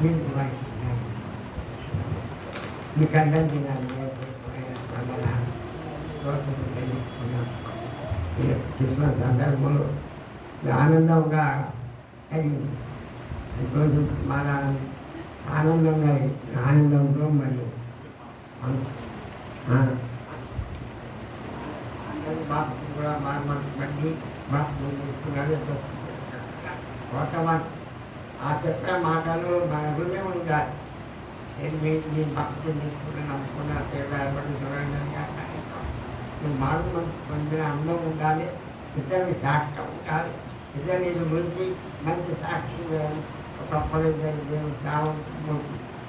దీనికి మీ కంటెంట్ తినాలి శ్రోతలు చెల్లిస్తున్నాం. క్రిస్మస్ సందర్భంలో ఆనందంగా కలిగింది. ఈరోజు మన ఆనందంగా ఆనందంతో మరి బాప్స్ కూడా మనసు బట్టి బాప్స్ తీసుకున్నారు. వర్తమానం ఆ చెప్పిన మాటలు మన హృదయం ఉండాలి. నేను బాప్స్ తీసుకున్నాను నమ్ముకున్నా పేపడి చూడండి నువ్వు మార్పు పొందిన అనుభవం ఉండాలి. ఇతరులకు సాక్ష్యం ఉండాలి. ఇతరుల గురించి మంచి సాక్ష్యం ఒకప్పుడు ఇద్దరు దేవుడు సాగు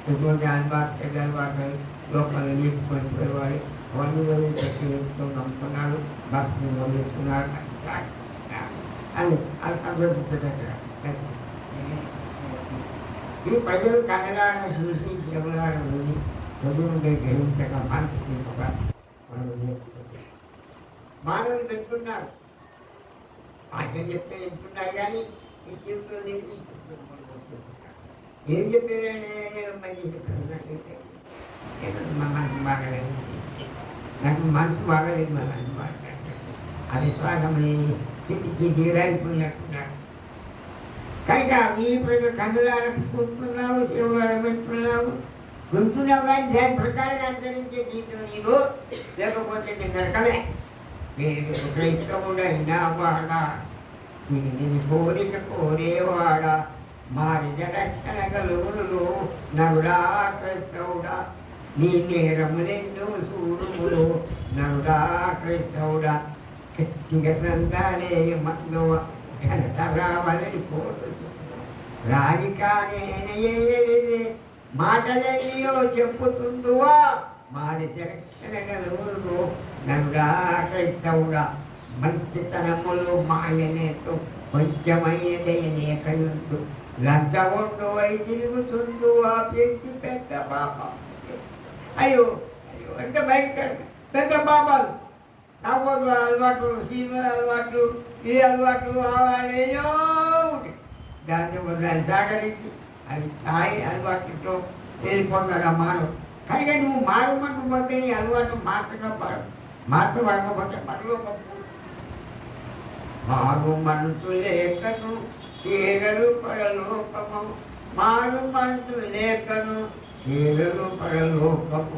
ఎటువంటి అలవాటు చెడ్డ అలవాటు లోపల నేర్చుకొని పోయేవాడు అవన్నీ వదిలిపెట్టి నమ్ముకున్నాడు. భక్తిని వదిలించుకున్నాడు అని అది సంతోషించేటట్టుగా ఈ ప్రజలు కన్నడాన్ని చూసి చెవులారు విని చదువుంటే గ్రహించక మనసుని ఒక మానవులు పెట్టుకున్నారు. వాక్యం చెప్తే చెప్తున్నారు కానీ ఈ జీవితంలో ఏం చెప్పారనే మంచి చెప్పారు. మనసు బాగలేదు, నాకు మనసు బాగలేదు. మనసు బాగా ఆ విశ్వాసం తిరిగి తీరాలిపోయినట్టున్నారు. కనుక ఈ ప్రజలు కన్నులాలకు చూస్తున్నావు, శివులను పెట్టుకున్నావు, గుంటున్నావు. కానీ దాని ప్రకారం అనుసరించే జీవితం నీవు లేకపోతే నేను నరకలే. నేను క్రైస్తవుడైనా వాడా, దీనిని కోరిక కోరేవాడా, మారిన రక్షణ గలుగులు నరుడా క్రైస్తవుడా, నీ నేరములెన్నో సూడుములు నరుడా క్రైస్తవుడా, గట్టిగా తండాలే మందువ ఘనత రావాలని కోరుతూ రాయి కానేనయ్యేది మాటలయ్యో చెప్పుతుందువా, మారిన రక్షణ గలుగులు నరుడా క్రైస్తవుడా, మంచితనములు మాయనేతో కొంచెమైనదయనేకయుందు లంచగొండు వై తిరుగుతుందు ఆ పెంచి పెద్ద పాపం. అయ్యో అయ్యో ఎంత భయంకర పెద్ద పాపాలు. తాగోదు అలవాట్లు, సీమల అలవాట్లు, ఈ అలవాట్లు అయ్యో దాన్ని జాగరించి అది తాయి అలవాట్లతో వెళ్ళిపోతాడు ఆ మానవుడు. కనుక నువ్వు మారుమకు పోతే నీ అలవాటు మార్చబడకపోతే పరలోకం. మారు మనసు లేఖను చీరలు పరలోకము, మారు మనసు లేఖను చీరలు పరలోకము,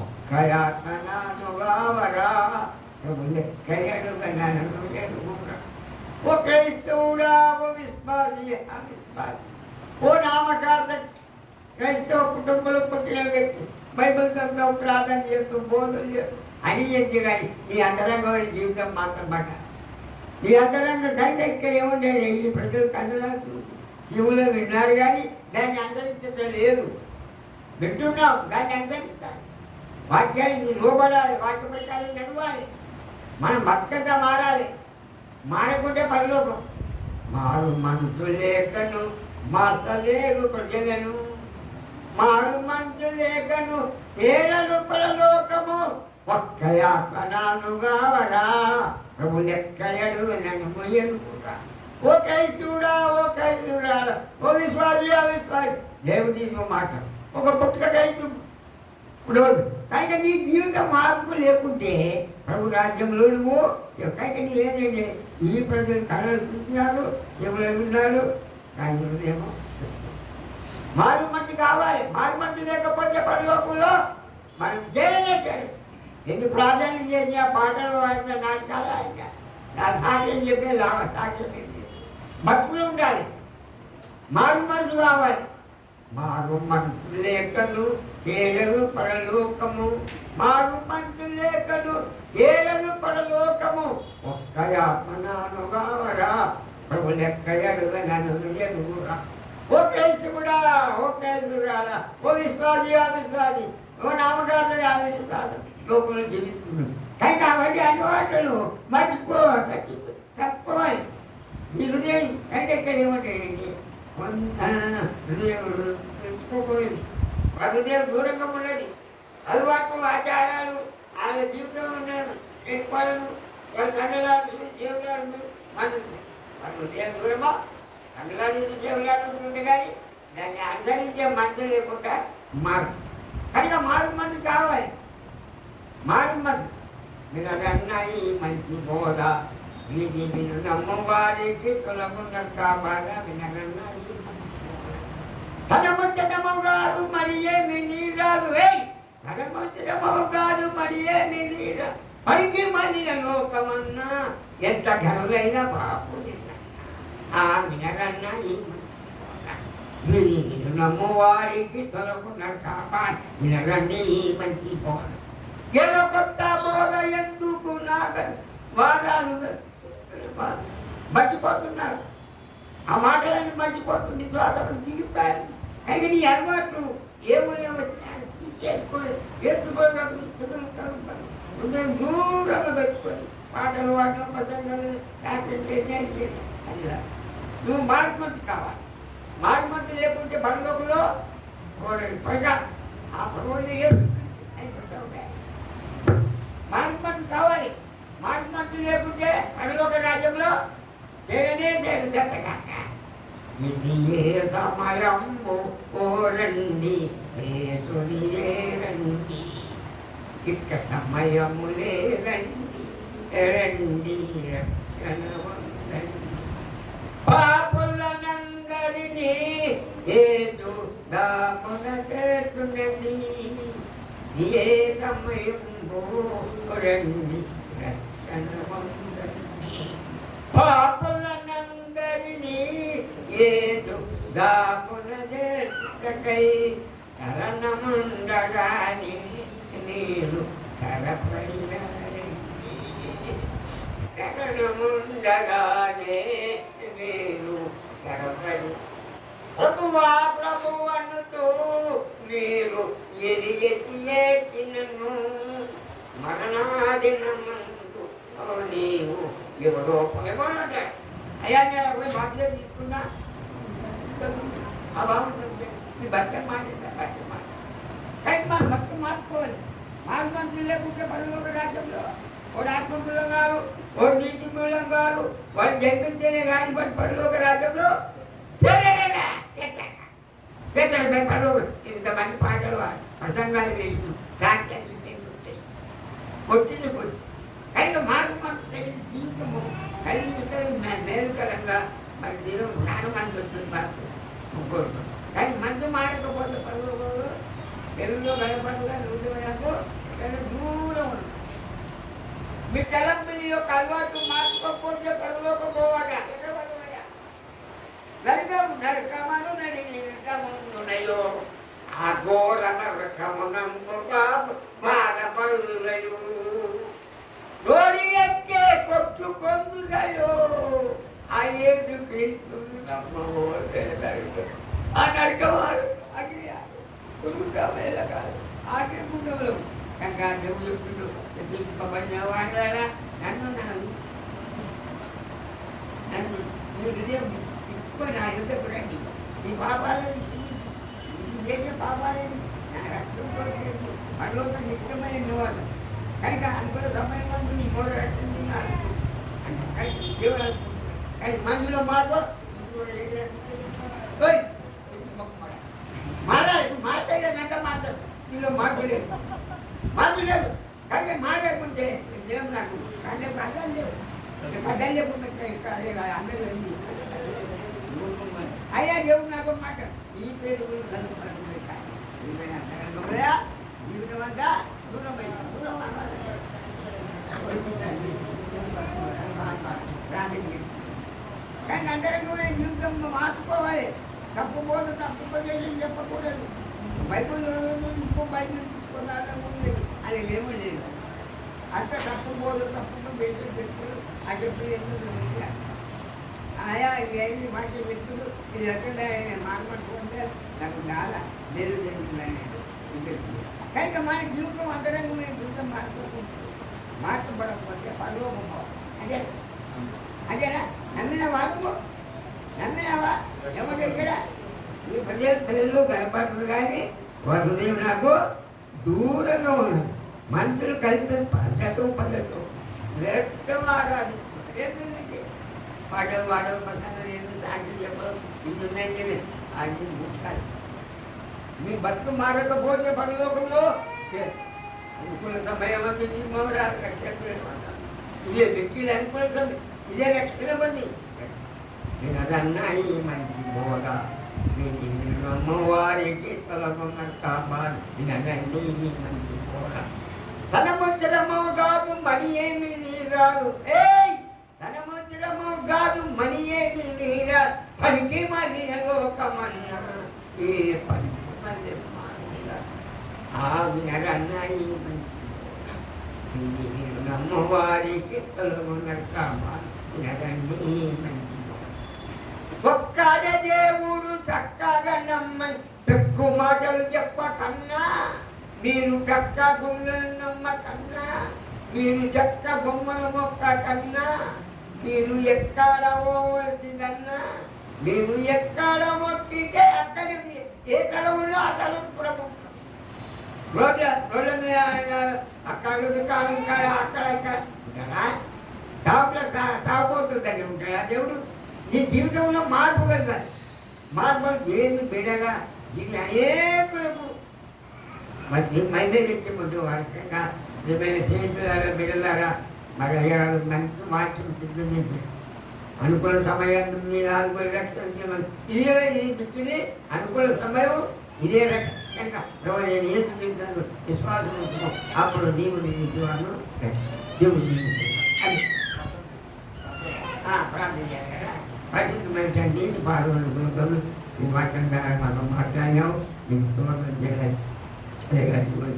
ఒక్కయాతనానుగావరా ప్రభు లెక్క ఎడుగనను ఎరుగురా. ఓ క్రైస్తవుడా, ఓ విశ్వాసి, అవిశ్వాసి, ఓ నామకార్థ క్రైస్తవ కుటుంబంలో పుట్టిన వ్యక్తి, బైబిల్ చదువు, ప్రార్థన చేస్తూ, బోధలు చేస్తూ అని చెప్పి కానీ నీ అంతరంగమైన జీవితం మాత్రం పడ్డ నీ అంతరంగ కనుక ఇక్కడ ఏముండే ఈ ప్రజలు కన్నులా చూసి శివులో విన్నారు కానీ దాన్ని అనుసరించడం లేదు. వింటున్నావు, దాన్ని అనుసరించాలి. వాక్యాన్ని లోబడాలి, వాక్య ప్రకారం నడవాలి. మనం బతుకంతా మారాలి. మారకుంటే పరలోకం. మారు మనసు లేఖను మార్చలేరు ప్రజలను, మారు మనసు లేఖను చేరలు పరలోకము, ఒక్క యాతనానుగావరా ప్రభు లెక్క ఎడుగనను ఎరుగురా. ఓ క్రైస్తవుడా, ఓ క్రైస్తవురాల, ఓ విశ్వాసి, అవిశ్వాసి, దేవునితో మాట ఒక పుట్టుక క్రైస్తవు ఉండవద్దు. కనుక నీ జీవిత మార్పు లేకుంటే ప్రభు రాజ్యంలో నువ్వు కనుక నీ ఏంటంటే ఈ ప్రజలు కళలు చూస్తున్నారు, చెవులు విన్నారు, కానీ ఏమో మారు మంది కావాలి. మారు మంది లేకపోతే పరలోకంలో మనం చేరలే చేరు. ఎందుకు ప్రార్థన చేసి ఆ పాటలు వాడిన నాటకాలు ఆయన నా సాక్ష్యం చెప్పే సాక్ష్యం ఏంటి? బతుకులు ఉండాలి, మారు మనసు కావాలి. మారు మనసు లేఖను చేరలు పరలోకము, మారు మనసు లేఖను చేరలు పరలోకము, ఒక్క ఆత్మనానుగావరా ప్రభు లెక్క ఎడుగనను ఎరుగురా. ఓ క్రైస్తవుడా, ఓ క్రైస్తవురాలా, ఓ విశ్వాసి, అవిశ్వాసి, ఓ నామకార్థ అవిశ్వాసం లోపల జీవిస్తున్నాడు. కనుక అవన్నీ అలవాట్లను మర్చిపో, తప్పుకోవాలి. ఈ హృదయం కనుక ఇక్కడ ఏమంటాయండి కొంత హృదయం తెచ్చుకోపోయింది. వాళ్ళ హృదయం దూరంగా ఉన్నది. అలవాట్లు, ఆచారాలు, వాళ్ళ జీవితంలో ఉన్న చెట్పాలను వాళ్ళ కన్నలాడు చేవులాడు మనసు వాళ్ళ హృదయం దూరమా కన్నలాడు చేవులాడు ఉంటుంది. కానీ దాన్ని అనుసరించే మనసు లేకుండా మారు. కనుక మారు మనసు కావాలి. మారు మనసు వినగన్నాయి మంచి బోధ వీధి విను నమ్మవారికి తొలగున్న కాబాల వినగన్నాయి మంచి బోధ. తన ముచ్చటము కాదు మరి ఏమి నీరాదు. తన ముచ్చటము కాదు మరి ఏమి నీరా పరికి మళ్ళీ లోకమన్నా ఎంత ఘనులైన బాపు నిన్న వినగన్నా ఈ మంచి బోధ వీధి విను నమ్మవారికి తొలగున్న కాబాల వినగండి ఈ మంచి బోధ. ఏదో కొత్త బోధ ఎందుకు నాగని వాదాలు మర్చిపోతున్నారు. ఆ మాటలన్నీ మర్చిపోతుంది. స్వాతంత్రం దిగిపోయారు. కానీ నీ అలవాట్లు ఏమైనా ఎత్తుకోవడం దూరంగా పెట్టుకొని పాటలు వాడడం ప్రసంగాలు అదిలా నువ్వు మార్పుమంతి కావాలి. మార్పుమంతి లేకుంటే బలలోకులో పైగా ఆ పర్వాలు మార్పుమంతి కావాలి. మార్పుమంతి లేకుంటే పరలోక రాజ్యంలో చేరనే చేరదట్టగాక. ఇది ఏ సమయము ఓరండి యేసునిదే రండి ఇక సమయము లేదండి రండి రక్షణ పొందండి. పాపులనందరినీ యేసు దామున చేర్చునండి. ఏ సమయము రండి రక్షణ పొందండి. పాపులనందరినీ యేసు దామున చేర్చుటకై కరణముండగానే నేను కరపడినారండి. కరణముండగానే నేను కరపడి ప్రభువా ప్రభు అనుతూ మీరు ఎలియతి ఏడ్చినను మరణాదినమందు నీవు ఎవరో ఏమోట అయ్యా నేను పోయి మాటలు తీసుకున్నా ఆ బాగుంటుంది. మీ భర్త మాట్లాడ భర్త మాట కానీ మన భర్త మార్చుకోవాలి. మార్గమంతులు లేకుంటే పరలోక రాజ్యంలో వాడు ఆత్మకులం గారు వాడు నీతి మూలం గారు వాడు జన్మించలే కానీ వాడు పరలోక రాజ్యంలో పరలోక ఇంతమంది పాటలు ప్రసంగాలు వేసి సాక్ష్యాలు ఉంటాయి కొట్టింది పోయి. కనుక మార్గమంతుల జీవితము కలిగి మేలుకరంగా మరి నేను జ్ఞానమాన్ని వస్తుంది మాకు ముగ్గురు. కానీ మంచి మారకపోతే పరలోకంలో తెలుగులో కనపడగా నువ్వు నాకు దూరం ఉంది. మీ తలంపిలి యొక్క అలవాటు మార్చుకోకపోతే పరలోకం పోవాట. ఎక్కడ పదవయ్యా నరకమను నరకమునయో ఆ ఘోర నరకమునందు బాధపడురయో నోడి ఎక్కే కొట్టుకొందురయో ఆ యేసు క్రీస్తును నమ్మవోలే ఆ నరకవాడు అగ్ని కొడుకుగా వెళ్ళగాడు ఆగినకుండవు కనుక దేవుడు చెప్పిండు చెప్పింపబడిన వాడాల నన్ను ఈ హృదయం ఇప్పుడు నా యుద్ధకు రండి. ఈ పాపాలని చేసే పాపాలని నా రక్తంతో చేసి పరలోక నిత్యమైన నివాసం కనుక అనుకున్న సమయం మందు నీ మూడు రక్షణ తినాలి అంటే దేవుడు కానీ మందులో మార్పు మారాలి. మాట్లాడలేదంటే మాట్లాడు నీలో మార్పు లేదు. మార్పు లేదు కనుక మాట్లాడుకుంటే దేవుడు నాకు అంటే అడ్డాలు లేవు. అడ్డాలు లేకుండా అందరూ వెళ్ళి అయినా దేవుడు నాకు మాట ఈ పేరు చదువుకుంటుంది. జీవితం అంతా దూరం అయిపోయింది. దూరం కానీ అంతరంగమైన జీవితం మార్చుకోవాలి. తప్పుపోదు తప్పుపోదేని చెప్పకూడదు. బైబుల్ ఇంకో బైబుల్ తీసుకున్నాను అది ఏమీ లేదు. అంత తప్పుపోదు తప్పుకు బేసి చెప్తారు ఆ చెప్పు ఎందుకు ఆయా ఏమి మాట చెప్తుడు ఇది ఎక్కడ మాట్లాడుకుంటే నాకు చాలా మేలు జరుగుతుందని కనుక మన జీవితం అంతరంగమైన జీవితం మార్చబడకపోతే పరలోకం అదే అదేనా నమ్మిన వాడు నమ్మినావా ఎవరు ఇక్కడ ఈ ప్రజలు కనపడరు కానీ వారి హృదయం నాకు దూరంగా ఉన్నది. మనుషులు కలిపి పద్ధతి వ్యక్తం ఆరాధిస్తున్నారు. ఏంటంటే పాటలు పాడవు ప్రసంగం ఏదో సాక్షి చెప్పడం ఇవి ఉన్నాయంటే అది ముట్టాలి. మీ బతుకు మారకపోతే పరలోకంలో అనుకున్న సమయం అంది నీ మౌరాలు రక్షకులేమన్నా ఇదే వ్యక్తులు అనుకున్న సమయం ఇదే రక్షణ బండి. నేను అదన్నా ఈ మంచి బోధ వీటి అమ్మవారికి తొలగొన్న కాపాడు వినదండి ఈ మంచి బోధ. తన మంత్రమో కాదు మణి ఏమి నీరాదు, తన మంత్రమో కాదు మణి ఏమి నీరాదు, పనికి మళ్ళీ లోకమన్నా ఏ పనికి మళ్ళీ మారిన ఆ వినరన్నా ఈ మంచి బోధ. వీటి అమ్మవారికి తొలగొన్న కాపాడు వినదండి ఈ మంచి ఒక్కడే దేవుడు చక్కగా నమ్మని పెక్కు మాటలు చెప్పకన్నా, మీరు చక్క గుళ్ళను నమ్మకన్నా, మీరు చక్క బొమ్మల మొక్క కన్నా, మీరు ఎక్కడ పోవలసిందన్నా, మీరు ఎక్కడ మొక్కితే అక్కడ ఏ తలవులో ఆ తలవు ప్రభు రోడ్ల మీద అక్కడ దుకాణం కాడ అక్కడ ఇక్కడ ఉంటారా? తాగుబోతుల దగ్గర ఉంటాడా దేవుడు? ఈ జీవితంలో మార్పు కలగాలి. మార్పు ఏది బిడగా ఇది అనేకులకు మరి మైండే తెచ్చుకుంటూ వారికంగా ఏమైనా స్నేహితులారా బిడ్డలారా మరి అయ్యారు మంచి వాక్యం సిద్ధం చేసి అనుకూల సమయాన్ని మీద అనుకూల రక్షణ ఇదే ఈ దిక్కుని అనుకూల సమయం ఇదే రక్షణ కనుక నేను ఏం చూపించాను విశ్వాసం ఉంచుకో అప్పుడు నీవు నియమించేవాడు దేవుడు నియమించాను అని ప్రార్థన చేయాలి కదా. పరిశుద్ధమైన తండ్రి నీ పాదములు దూతలు ఈ వాక్యం ద్వారా మనం మాట్లాడినావు నీకు తోటం చేయలేదు.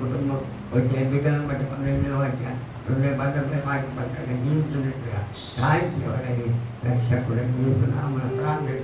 కుటుంబం వచ్చే బిడ్డలను బట్టి కొందరు వచ్చా రెండు భద్రపై వాటి పట్ల జీవించినట్టుగా సాయం చేయవాలని రక్షకుడు చేస్తున్నాము ప్రార్థన